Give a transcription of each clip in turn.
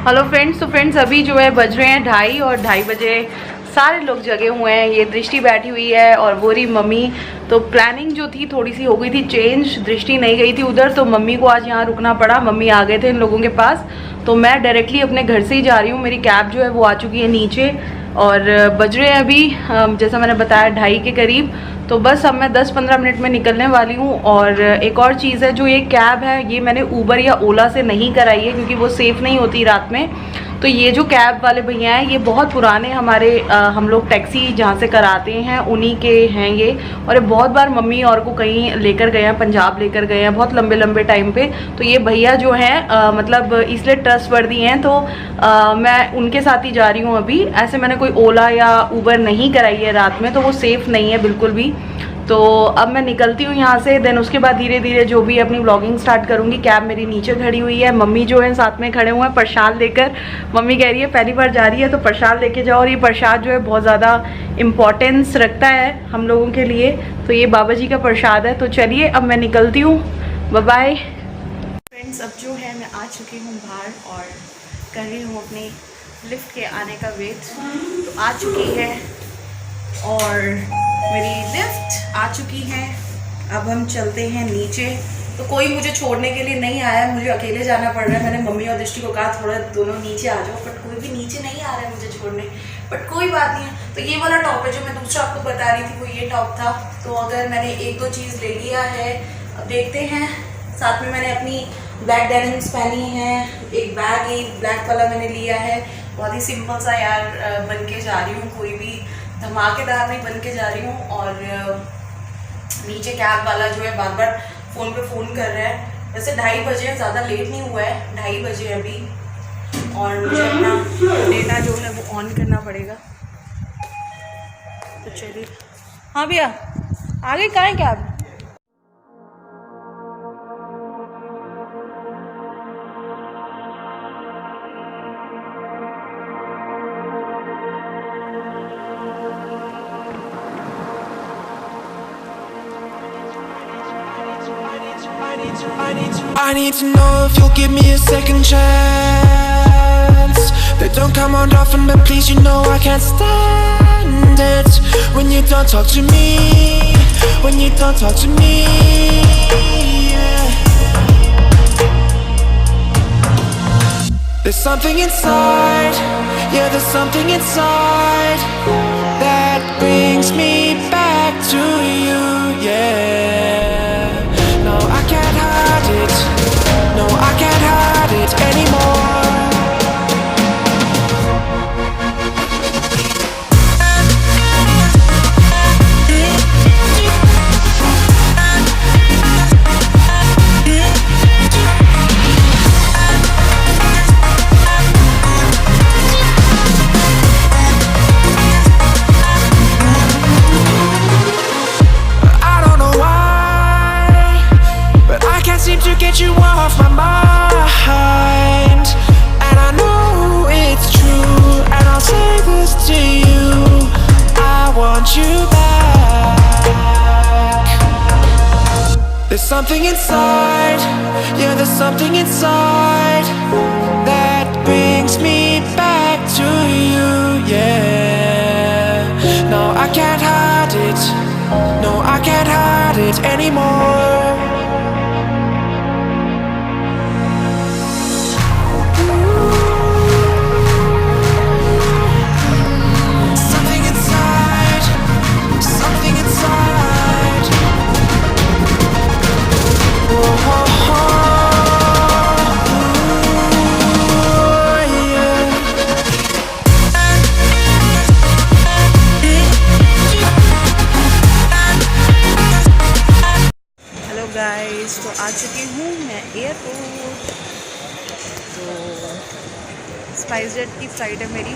Hello friends, तो friends अभी जो है बज रहे हैं 2:30 और 2:30 बजे सारे लोग जगे हुए हैं। ये दृष्टि बैठी हुई है और वो रही मम्मी। तो प्लानिंग जो थी थोड़ी सी हो गई थी चेंज, दृष्टि नहीं गई थी उधर, तो मम्मी को आज यहाँ रुकना पड़ा। मम्मी आ गए थे इन लोगों के पास, तो मैं डायरेक्टली अपने घर से ही जा रही हूँ। मेरी कैब जो है वो आ चुकी है नीचे और बज रहे हैं अभी जैसा मैंने बताया 2:30 के करीब। तो बस अब मैं 10-15 मिनट में निकलने वाली हूँ। और एक और चीज़ है, जो ये कैब है ये मैंने ऊबर या ओला से नहीं कराई है क्योंकि वो सेफ़ नहीं होती रात में। तो ये जो कैब वाले भैया हैं ये बहुत पुराने हमारे हम लोग टैक्सी जहाँ से कराते हैं उन्हीं के हैं ये। और ये बहुत बार मम्मी और को कहीं लेकर गए हैं, पंजाब लेकर गए हैं बहुत लंबे लंबे टाइम पे। तो ये भैया जो हैं मतलब इसलिए ट्रस्टवर्दी हैं, तो मैं उनके साथ ही जा रही हूँ अभी। ऐसे मैंने कोई ओला या ऊबर नहीं कराई है रात में, तो वो सेफ़ नहीं है बिल्कुल भी। तो अब मैं निकलती हूँ यहाँ से, देन उसके बाद धीरे धीरे जो भी अपनी व्लॉगिंग स्टार्ट करूँगी। कैब मेरी नीचे खड़ी हुई है, मम्मी जो है साथ में खड़े हुए हैं प्रसाद लेकर। मम्मी कह रही है पहली बार जा रही है तो प्रसाद लेके जाओ, और ये प्रसाद जो है बहुत ज़्यादा इम्पोर्टेंस रखता है हम लोगों के लिए। तो ये बाबा जी का प्रसाद है। तो चलिए अब मैं निकलती हूँ, बाय बाय। फ्रेंड्स अब जो है मैं आ चुकी हूँ बाहर और कर रही हूँ अपनी लिफ्ट के आने का वेट। तो आ चुकी है और मेरी लिफ्ट आ चुकी है। अब हम चलते हैं नीचे। तो कोई मुझे छोड़ने के लिए नहीं आया, मुझे अकेले जाना पड़ रहा है। मैंने मम्मी और दृष्टि को कहा थोड़ा दोनों नीचे आ जाओ, बट कोई भी नीचे नहीं आ रहा है मुझे छोड़ने। बट कोई बात नहीं है। तो ये वाला टॉप है जो मैं दूसरा आपको बता रही थी, वो ये टॉप था। तो अगर मैंने 1-2 चीज़ ले लिया है, अब देखते हैं। साथ में मैंने अपनी ब्लैक डेनिम्स पहनी है, एक बैग एक ब्लैक वाला मैंने लिया है। बहुत ही सिंपल सा यार बन के जा रही हूँ, कोई भी धमाकेदार नहीं बन के जा रही हूँ। और नीचे कैब वाला जो है बार बार फ़ोन पे फ़ोन कर रहा है। वैसे 2:30 बजे हैं, ज़्यादा लेट नहीं हुआ है, 2:30 बजे अभी। और मुझे अपना डेटा जो है वो ऑन करना पड़ेगा। तो चलिए, हाँ भैया आगे कहाँ है cab? I need to know if you'll give me a second chance. They don't come around often, but please, you know I can't stand it when you don't talk to me. When you don't talk to me, yeah. There's something inside, yeah, there's something inside that brings me back to you, yeah. No, I can't hide it. No, I can't hide it anymore. Seem to get you off my mind, and I know it's true, and I'll say this to you, I want you back. There's something inside, yeah, there's something inside that brings me back to you, yeah. No, I can't hide it. No, I can't hide it anymore. Guys, तो आ चुकी हूँ मैं airport. तो SpiceJet की flight है मेरी।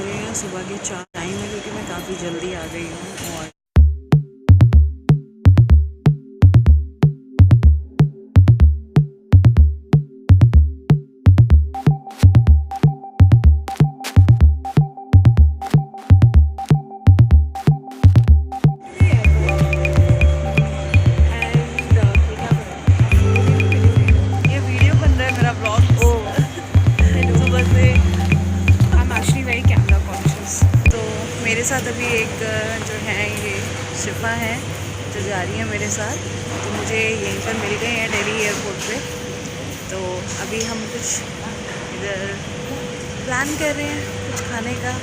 गए हैं सुबह के 4 टाइम है, क्योंकि मैं काफ़ी जल्दी आ गई हूँ। और ये वीडियो बन रहा है मेरा ब्लॉग। सुबह से I am actually very camera conscious. तो मेरे साथ अभी एक जो है ये शिफा है जो जा रही है मेरे साथ। तो मुझे यहीं पर मिल गए हैं दिल्ली एयरपोर्ट पे। तो अभी हम कुछ इधर प्लान कर रहे हैं कुछ खाने का।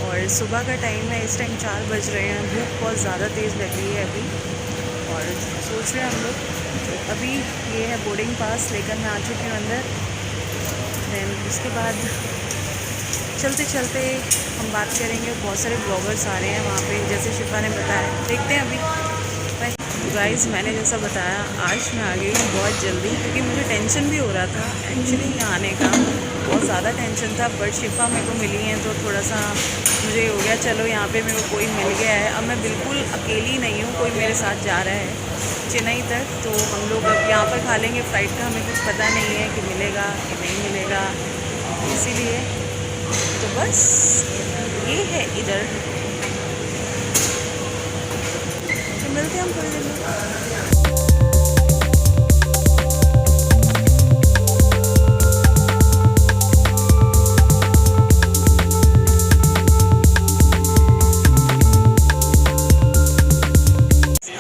और सुबह का टाइम है, इस टाइम 4 बज रहे हैं। भूख बहुत ज़्यादा तेज़ लग रही है अभी, और सोच रहे हैं हम लोग। तो अभी ये है बोर्डिंग पास लेकर मैं आ चुकी हूँ अंदर। देन उसके बाद चलते चलते हम बात करेंगे। बहुत सारे ब्लॉगर्स आ रहे हैं वहाँ पे, जैसे शिफा ने बताया। देखते हैं अभी। गाइस, मैंने जैसा बताया आज मैं आ गई हूँ बहुत जल्दी, क्योंकि मुझे टेंशन भी हो रहा था एक्चुअली यहाँ आने का। बहुत ज़्यादा टेंशन था, बट शिफा मेरे को मिली है तो थोड़ा सा मुझे हो गया चलो यहाँ पे मेरे को कोई मिल गया है। अब मैं बिल्कुल अकेली नहीं हूँ, कोई मेरे साथ जा रहा है चेन्नई तक। तो हम लोग अब यहाँ पर खा लेंगे। फ़्लाइट का हमें कुछ पता नहीं है कि मिलेगा कि नहीं मिलेगा, इसीलिए तो बस ये है इधर। तो मिलते हैं हम थोड़ी देर में।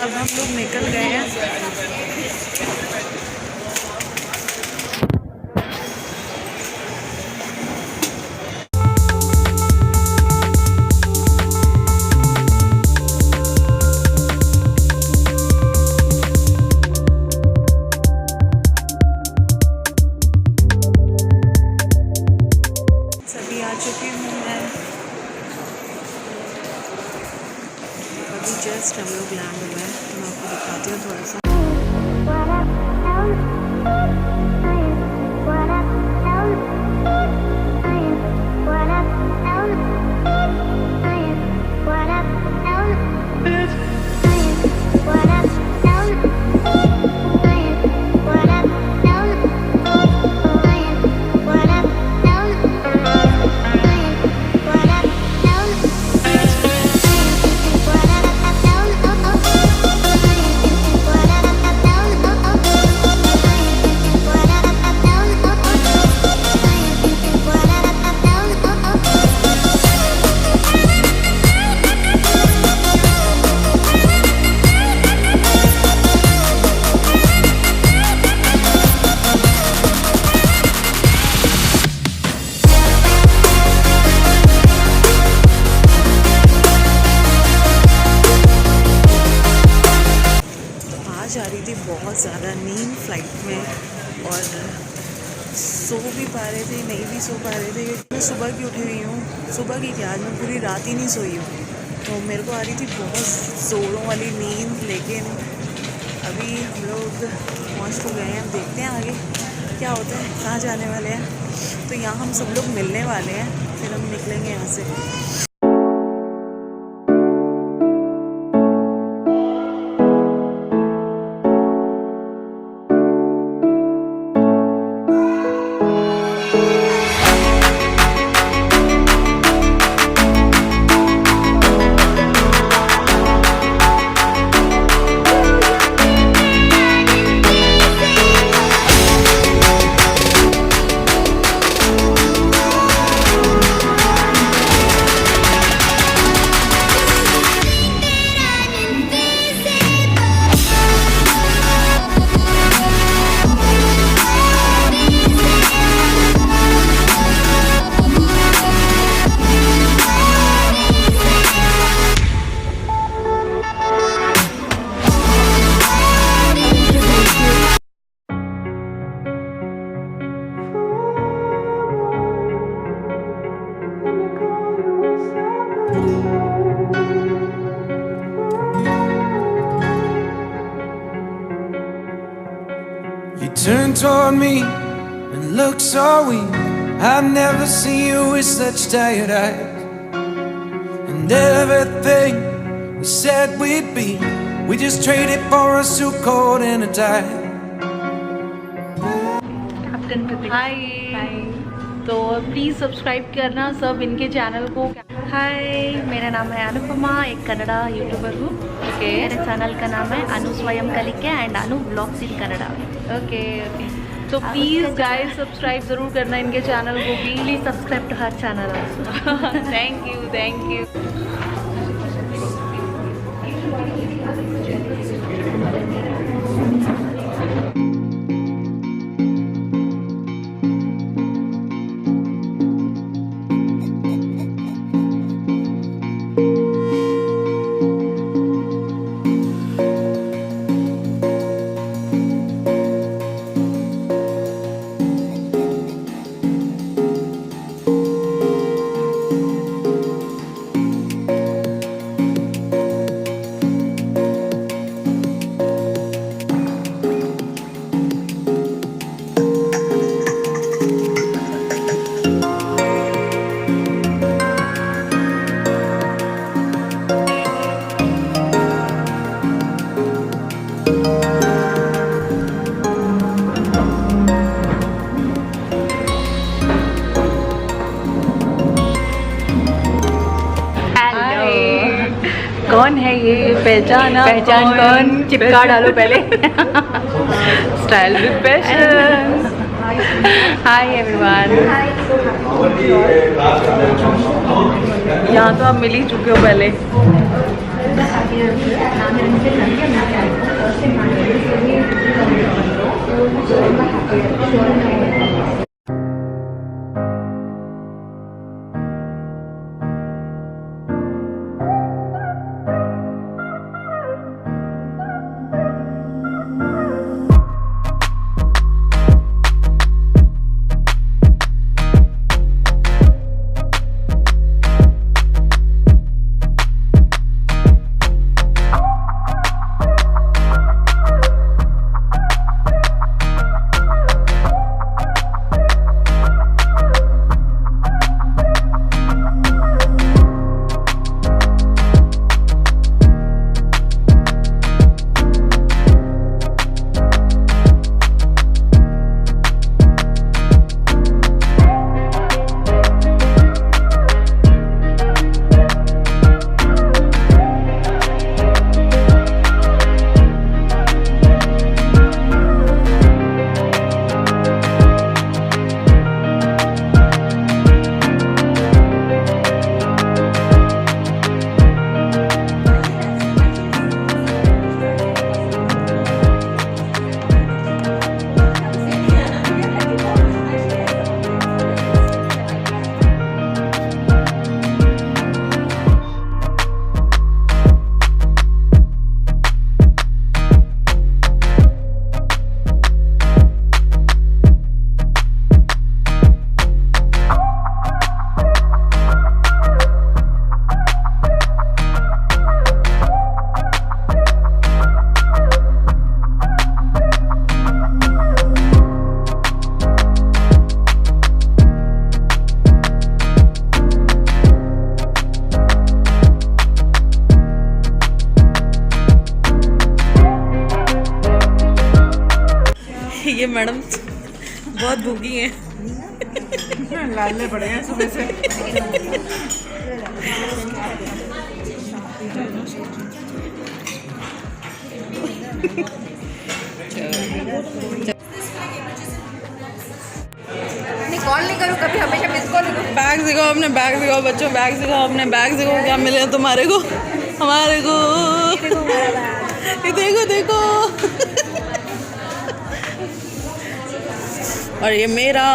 अब हम लोग निकल गए हैं। सभी आ चुकी हूँ मैं। अभी जस्ट हम लोग लैंड हुए हैं, तो मैं आपको दिखाती हूँ थोड़ा सा। आ रही थी बहुत ज़्यादा नींद फ्लाइट में, और सो भी पा रहे थे नहीं भी सो पा रहे थे, क्योंकि मैं सुबह की उठी हुई हूँ। सुबह की क्या, आज मैं पूरी रात ही नहीं सोई हूँ। तो मेरे को आ रही थी बहुत ज़ोरों वाली नींद। लेकिन अभी हम लोग पहुँच तो गए हैं। देखते हैं आगे क्या होता है, कहाँ जाने वाले हैं। तो यहाँ हम सब लोग मिलने वाले हैं, फिर हम निकलेंगे यहाँ से। Turned toward me and looked so weak. I've never seen you with such tired eyes. and everything we said we'd be, we just traded for a suit coat and a tie. हाय, तो please subscribe करना सब इनके channel को। हाय, मेरा नाम है अनुपमा, एक Kannada YouTuber हूँ। ओके, मेरे चैनल का नाम है Anu Swayam Kalike and Anu vlogs in Kannada. Okay okay, तो प्लीज़ गाइस सब्सक्राइब ज़रूर करना इनके चैनल को भी। Please subscribe to her channel also. Thank you, thank you. कौन है ये? पहचान कौन? चिपका डालो पहले। Style with passion. Hi everyone. यहाँ तो आप मिल ही चुके हो पहले। ये मैडम बहुत भूखी हैं। लालने पड़े हैं सुबह से। कॉल नहीं करूँ कभी, हमेशा मिस कॉल करूँ। बैग दिखाओ अपने, बैग दिखाओ बच्चों, बैग दिखाओ अपने, बैग दिखाओ क्या मिले तुम्हारे को, हमारे को। ये देखो देखो। और ये मेरा।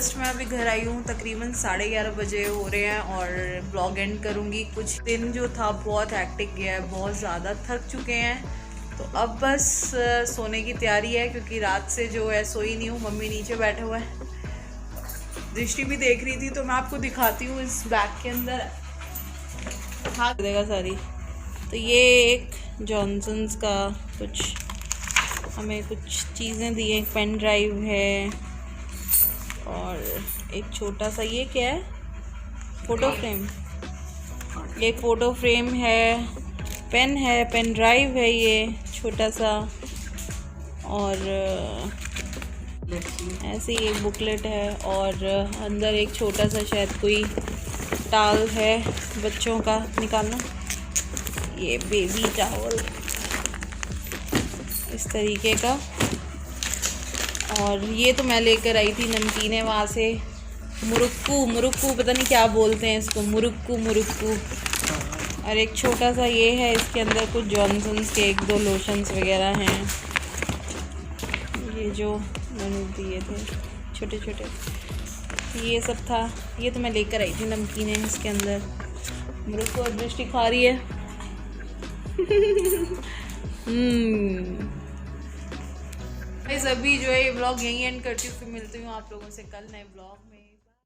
जस्ट मैं अभी घर आई हूँ, तकरीबन 11:30 बजे हो रहे हैं और ब्लॉग एंड करूँगी। कुछ दिन जो था बहुत हैक्टिक गया है, बहुत ज़्यादा थक चुके हैं। तो अब बस सोने की तैयारी है, क्योंकि रात से जो है सोई नहीं हूँ। मम्मी नीचे बैठे हुए हैं, दृष्टि भी देख रही थी, तो मैं आपको दिखाती हूँ इस बैग के अंदर हाँ देगा सारी। तो ये एक जॉनसन्स का कुछ हमें कुछ चीज़ें दी, एक पेन ड्राइव है और एक छोटा सा ये क्या है, फ़ोटो फ्रेम। ये फ़ोटो फ्रेम है, पेन है, पेन ड्राइव है ये छोटा सा, और ऐसे ही एक बुकलेट है, और अंदर एक छोटा सा शायद कोई टाल है बच्चों का, निकालना, ये बेबी टावल इस तरीके का। और ये तो मैं लेकर आई थी नमकीनें वहाँ से, मुरुक्कू पता नहीं क्या बोलते हैं इसको, मुरुक्कू। और एक छोटा सा ये है, इसके अंदर कुछ जॉनसन्स के 1-2 लोशंस वगैरह हैं, ये जो मैंने दिए थे छोटे, ये सब था। ये तो मैं लेकर आई थी नमकीनें, इसके अंदर मुरुक्कू और दृष्टि खा रही है। अभी जो है ये ब्लॉग यहीं एंड करती हूँ, फिर मिलती हूँ आप लोगों से कल नए ब्लॉग में।